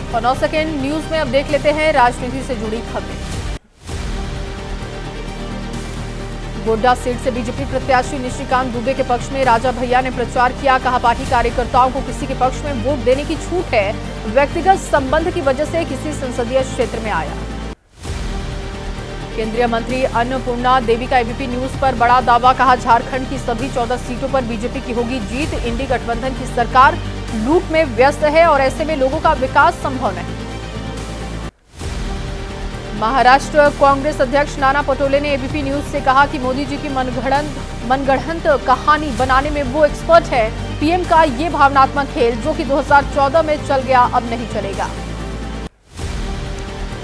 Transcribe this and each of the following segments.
और 9 second news में अब देख लेते हैं राजनीति से जुड़ी खबरें। गोड्डा सीट से बीजेपी प्रत्याशी निशिकांत दुबे के पक्ष में राजा भैया ने प्रचार किया। कहा, पार्टी कार्यकर्ताओं को किसी के पक्ष में वोट देने की छूट है, व्यक्तिगत संबंध की वजह से किसी संसदीय क्षेत्र में आया। केंद्रीय मंत्री अन्नपूर्णा देवी का एबीपी न्यूज पर बड़ा दावा। कहा, झारखंड की सभी 14 सीटों पर बीजेपी की होगी जीत। इंडी गठबंधन की सरकार लूट में व्यस्त है और ऐसे में लोगों का विकास संभव नहीं। महाराष्ट्र कांग्रेस अध्यक्ष नाना पटोले ने एबीपी न्यूज से कहा कि मोदी जी की मनगढ़ंत कहानी बनाने में वो एक्सपर्ट है। पीएम का ये भावनात्मक खेल जो कि 2014 में चल गया अब नहीं चलेगा।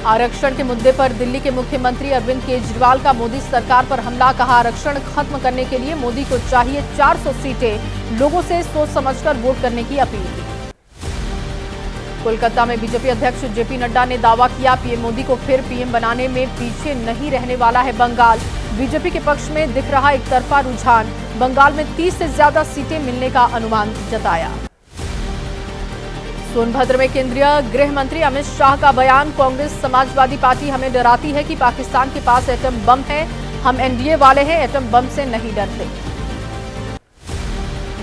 आरक्षण के मुद्दे पर दिल्ली के मुख्यमंत्री अरविंद केजरीवाल का मोदी सरकार पर हमला। कहा, आरक्षण खत्म करने के लिए मोदी को चाहिए 400 सीटें। लोगों से सोच समझकर वोट करने की अपील की। कोलकाता में बीजेपी अध्यक्ष जेपी नड्डा ने दावा किया, पीएम मोदी को फिर पीएम बनाने में पीछे नहीं रहने वाला है बंगाल। बीजेपी के पक्ष में दिख रहा एक तरफा रुझान। बंगाल में 30 से ज्यादा सीटें मिलने का अनुमान जताया। सोनभद्र में केंद्रीय गृह मंत्री अमित शाह का बयान। कांग्रेस समाजवादी पार्टी हमें डराती है कि पाकिस्तान के पास एटम बम है। हम एनडीए वाले हैं, एटम बम से नहीं डरते।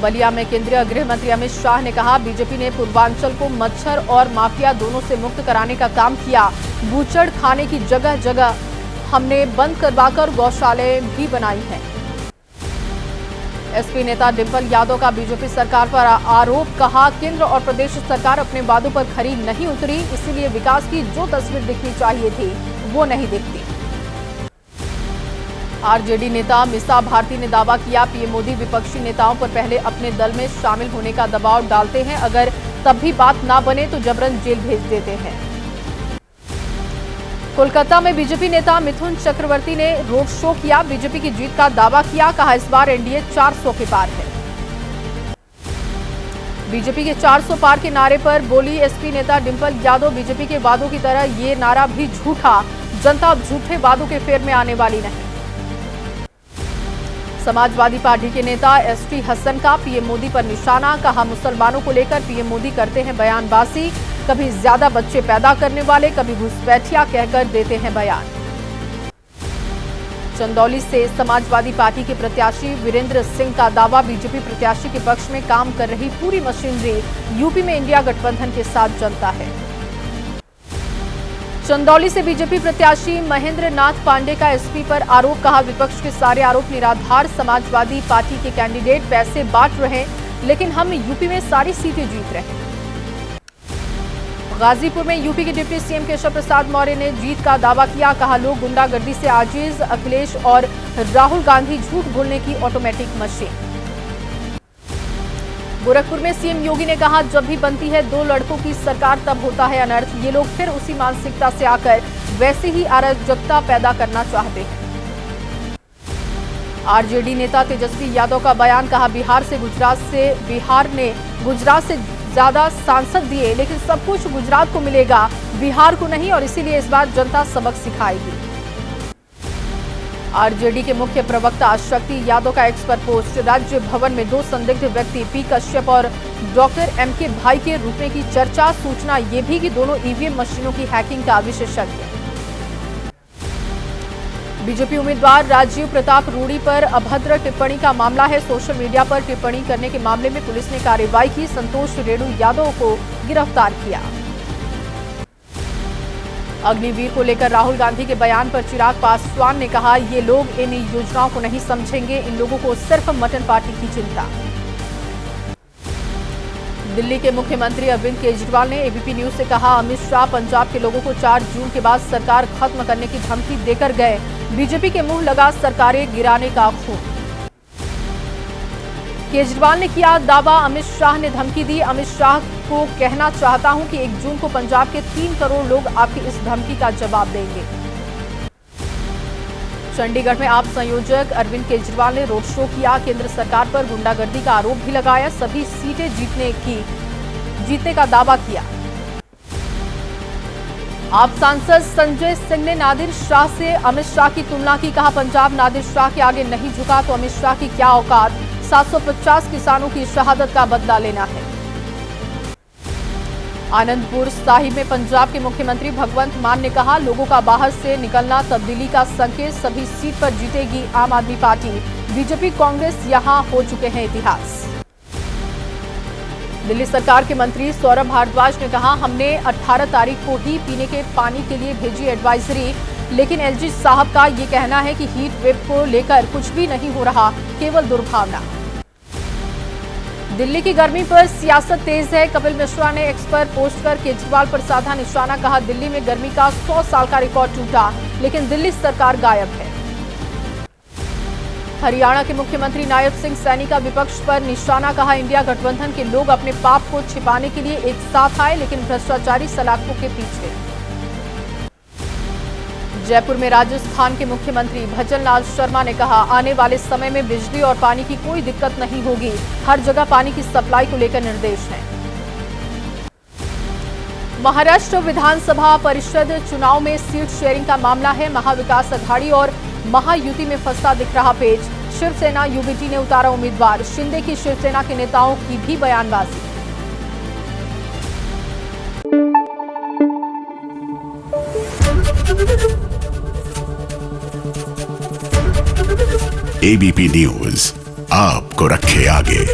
बलिया में केंद्रीय गृह मंत्री अमित शाह ने कहा, बीजेपी ने पूर्वांचल को मच्छर और माफिया दोनों से मुक्त कराने का काम किया। बूचड़ खाने की जगह जगह हमने बंद करवाकर गौशालाएं भी बनाई हैं। एसपी नेता डिंपल यादव का बीजेपी सरकार पर आरोप। कहा, केंद्र और प्रदेश सरकार अपने वादों पर खरी नहीं उतरी, इसीलिए विकास की जो तस्वीर दिखनी चाहिए थी वो नहीं दिखती। आरजेडी नेता मीसा भारती ने दावा किया, पीएम मोदी विपक्षी नेताओं पर पहले अपने दल में शामिल होने का दबाव डालते हैं, अगर तब भी बात ना बने तो जबरन जेल भेज देते हैं। कोलकाता में बीजेपी नेता मिथुन चक्रवर्ती ने रोड शो किया। बीजेपी की जीत का दावा किया। कहा, इस बार एनडीए 400 के पार है। बीजेपी के 400 पार के नारे पर बोली एसपी नेता डिंपल यादव, बीजेपी के वादों की तरह ये नारा भी झूठा। जनता अब झूठे वादों के फेर में आने वाली नहीं। समाजवादी पार्टी के नेता एसटी हसन का पीएम मोदी पर निशाना। कहा, मुसलमानों को लेकर पीएम मोदी करते हैं बयानबाजी। कभी ज्यादा बच्चे पैदा करने वाले, कभी घुसपैठिया कहकर देते हैं बयान। चंदौली से समाजवादी पार्टी के प्रत्याशी वीरेंद्र सिंह का दावा, बीजेपी प्रत्याशी के पक्ष में काम कर रही पूरी मशीनरी यूपी में इंडिया गठबंधन के साथ जनता है। चंदौली से बीजेपी प्रत्याशी महेंद्र नाथ पांडे का एसपी पर आरोप। कहा, विपक्ष के सारे आरोप निराधार। समाजवादी पार्टी के कैंडिडेट पैसे बांट रहे, लेकिन हम यूपी में सारी सीटें जीत रहे हैं। गाजीपुर में यूपी के डिप्टी सीएम केशव प्रसाद मौर्य ने जीत का दावा किया। कहा, लोग गुंडागर्दी से आजिज, अखिलेश और राहुल गांधी झूठ बोलने की ऑटोमेटिक मशीन। गोरखपुर में सीएम योगी ने कहा, जब भी बनती है 2 लड़कों की सरकार तब होता है अनर्थ। ये लोग फिर उसी मानसिकता से आकर वैसे ही अराजकता पैदा करना चाहते हैं। आरजेडी नेता तेजस्वी यादव का बयान। कहा, बिहार ने गुजरात से ज्यादा सांसद दिए, लेकिन सब कुछ गुजरात को मिलेगा, बिहार को नहीं, और इसीलिए इस बार जनता सबक सिखाएगी। आरजेडी के मुख्य प्रवक्ता शक्ति यादव का एक्स पर पोस्ट। राज्य भवन में 2 संदिग्ध व्यक्ति पी कश्यप और डॉक्टर एमके भाई के रुकने की चर्चा। सूचना ये भी कि दोनों ईवीएम मशीनों की हैकिंग का विशेषज्ञ। बीजेपी उम्मीदवार राजीव प्रताप रूडी पर अभद्र टिप्पणी का मामला है। सोशल मीडिया पर टिप्पणी करने के मामले में पुलिस ने कार्रवाई की। संतोष रेणु यादव को गिरफ्तार किया। अग्निवीर को लेकर राहुल गांधी के बयान पर चिराग पासवान ने कहा, ये लोग इन योजनाओं को नहीं समझेंगे, इन लोगों को सिर्फ मटन पार्टी की चिंता। दिल्ली के मुख्यमंत्री अरविंद केजरीवाल ने एबीपी न्यूज से कहा, अमित शाह पंजाब के लोगों को 4 जून के बाद सरकार खत्म करने की धमकी देकर गए। बीजेपी के मुंह लगा सरकारें गिराने का खून। केजरीवाल ने किया दावा, अमित शाह ने धमकी दी। अमित शाह को कहना चाहता हूं कि 1 जून को पंजाब के 3 करोड़ लोग आपकी इस धमकी का जवाब देंगे। चंडीगढ़ में आप संयोजक अरविंद केजरीवाल ने रोड शो किया। केंद्र सरकार पर गुंडागर्दी का आरोप भी लगाया। सभी सीटें जीतने का दावा किया। आप सांसद संजय सिंह ने नादिर शाह से अमित शाह की तुलना की। कहा, पंजाब नादिर शाह के आगे नहीं झुका तो अमित शाह की क्या औकात। 750 किसानों की शहादत का बदला लेना है। आनंदपुर साहिब में पंजाब के मुख्यमंत्री भगवंत मान ने कहा, लोगों का बाहर से निकलना तब्दीली का संकेत, सभी सीट पर जीतेगी आम आदमी पार्टी। बीजेपी कांग्रेस यहां हो चुके हैं इतिहास। दिल्ली सरकार के मंत्री सौरभ भारद्वाज ने कहा, हमने 18 तारीख को ही पीने के पानी के लिए भेजी एडवाइजरी, लेकिन एलजी साहब का ये कहना है कि हीट वेव को लेकर कुछ भी नहीं हो रहा, केवल दुर्भावना। दिल्ली की गर्मी पर सियासत तेज है। कपिल मिश्रा ने एक्स पर पोस्ट कर केजरीवाल पर साधा निशाना, कहा, दिल्ली में गर्मी का 100 साल का रिकॉर्ड टूटा, लेकिन दिल्ली सरकार गायब है। हरियाणा के मुख्यमंत्री नायब सिंह सैनी का विपक्ष पर निशाना, कहा, इंडिया गठबंधन के लोग अपने पाप को छिपाने के लिए एक साथ आए, लेकिन भ्रष्टाचारी सलाखों के पीछे। जयपुर में राजस्थान के मुख्यमंत्री भजन लाल शर्मा ने कहा, आने वाले समय में बिजली और पानी की कोई दिक्कत नहीं होगी, हर जगह पानी की सप्लाई को लेकर निर्देश हैं। महाराष्ट्र विधानसभा परिषद चुनाव में सीट शेयरिंग का मामला है। महाविकास अघाड़ी और महायुति में फंसा दिख रहा पेच। शिवसेना यूबीटी ने उतारा उम्मीदवार, शिंदे की शिवसेना के नेताओं की भी बयानबाजी। एबीपी न्यूज आपको रखे आगे।